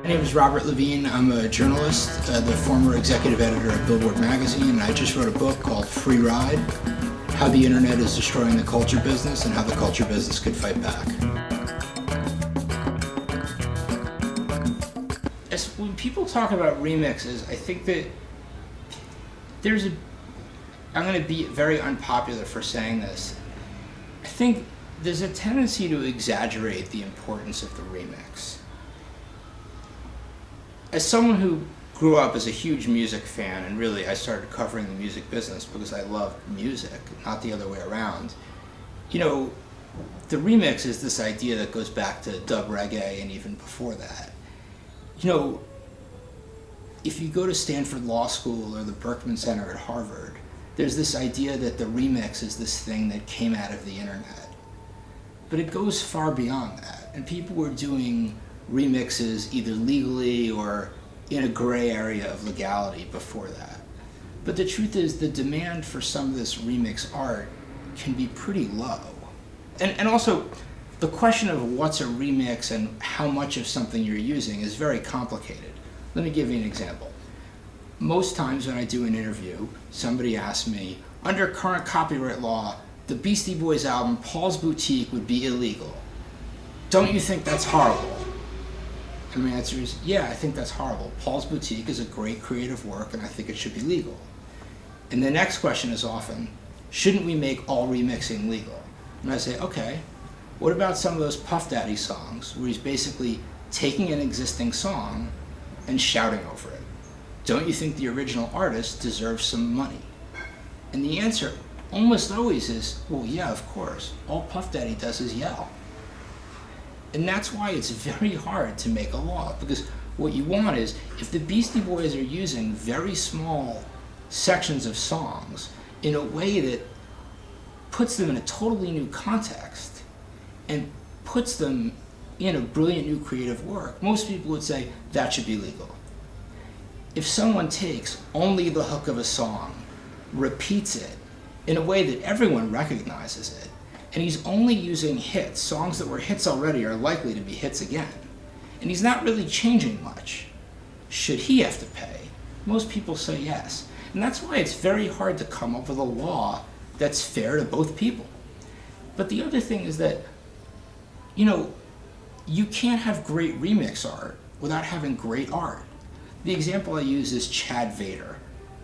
My name is Robert Levine. I'm a journalist, the former executive editor of Billboard magazine, and I just wrote a book called Free Ride: How the Internet is Destroying the Culture Business and How the Culture Business Could Fight Back. When people talk about remixes, I think that I'm going to be very unpopular for saying this. I think there's a tendency to exaggerate the importance of the remix. As someone who grew up as a huge music fan, and really I started covering the music business because I loved music, not the other way around, you know, the remix is this idea that goes back to dub reggae and even before that. You know, if you go to Stanford Law School or the Berkman Center at Harvard, there's this idea that the remix is this thing that came out of the internet. But it goes far beyond that, and people were doing remixes either legally or in a gray area of legality before that. But the truth is the demand for some of this remix art can be pretty low. And also, the question of what's a remix and how much of something you're using is very complicated. Let me give you an example. Most times when I do an interview, somebody asks me, under current copyright law, the Beastie Boys album Paul's Boutique would be illegal. Don't you think that's horrible? And my answer is, yeah, I think that's horrible. Paul's Boutique is a great creative work and I think it should be legal. And the next question is often, shouldn't we make all remixing legal? And I say, okay, what about some of those Puff Daddy songs where he's basically taking an existing song and shouting over it? Don't you think the original artist deserves some money? And the answer almost always is, well, yeah, of course. All Puff Daddy does is yell. And that's why it's very hard to make a law, because what you want is, if the Beastie Boys are using very small sections of songs in a way that puts them in a totally new context and puts them in a brilliant new creative work, most people would say that should be legal. If someone takes only the hook of a song, repeats it in a way that everyone recognizes it, and he's only using hits, songs that were hits already are likely to be hits again, and he's not really changing much, should he have to pay? Most people say yes. And that's why it's very hard to come up with a law that's fair to both people. But the other thing is that, you know, you can't have great remix art without having great art. The example I use is Chad Vader.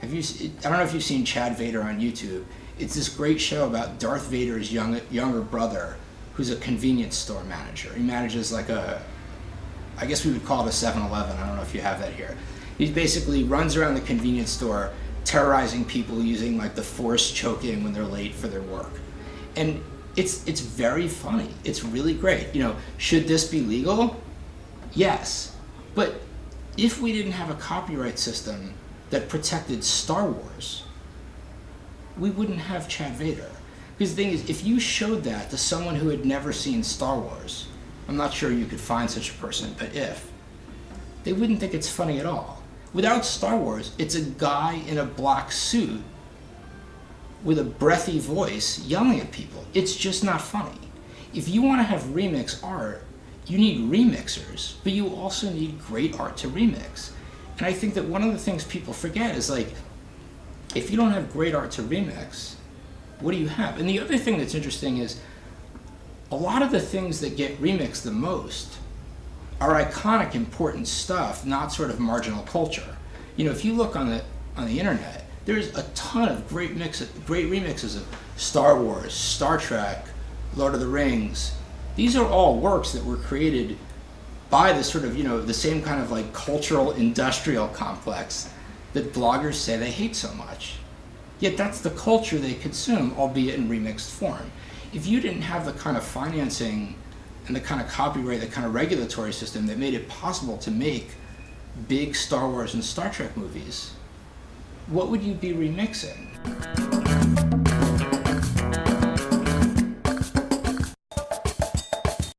I don't know if you've seen Chad Vader on YouTube. It's this great show about Darth Vader's younger brother, who's a convenience store manager. He manages like I guess we would call it a 7-Eleven. I don't know if you have that here. He basically runs around the convenience store terrorizing people using like the force choking when they're late for their work. And it's very funny. It's really great. You know, should this be legal? Yes. But if we didn't have a copyright system that protected Star Wars, we wouldn't have Chad Vader. Because the thing is, if you showed that to someone who had never seen Star Wars, I'm not sure you could find such a person, but if, they wouldn't think it's funny at all. Without Star Wars, it's a guy in a black suit with a breathy voice yelling at people. It's just not funny. If you want to have remix art, you need remixers, but you also need great art to remix. And I think that one of the things people forget is like, if you don't have great art to remix, what do you have? And the other thing that's interesting is a lot of the things that get remixed the most are iconic, important stuff, not sort of marginal culture. You know, if you look on the internet, there's a ton of great remixes of Star Wars, Star Trek, Lord of the Rings. These are all works that were created by the sort of, you know, the same kind of like cultural industrial complex that bloggers say they hate so much. Yet that's the culture they consume, albeit in remixed form. If you didn't have the kind of financing and the kind of copyright, the kind of regulatory system that made it possible to make big Star Wars and Star Trek movies, what would you be remixing?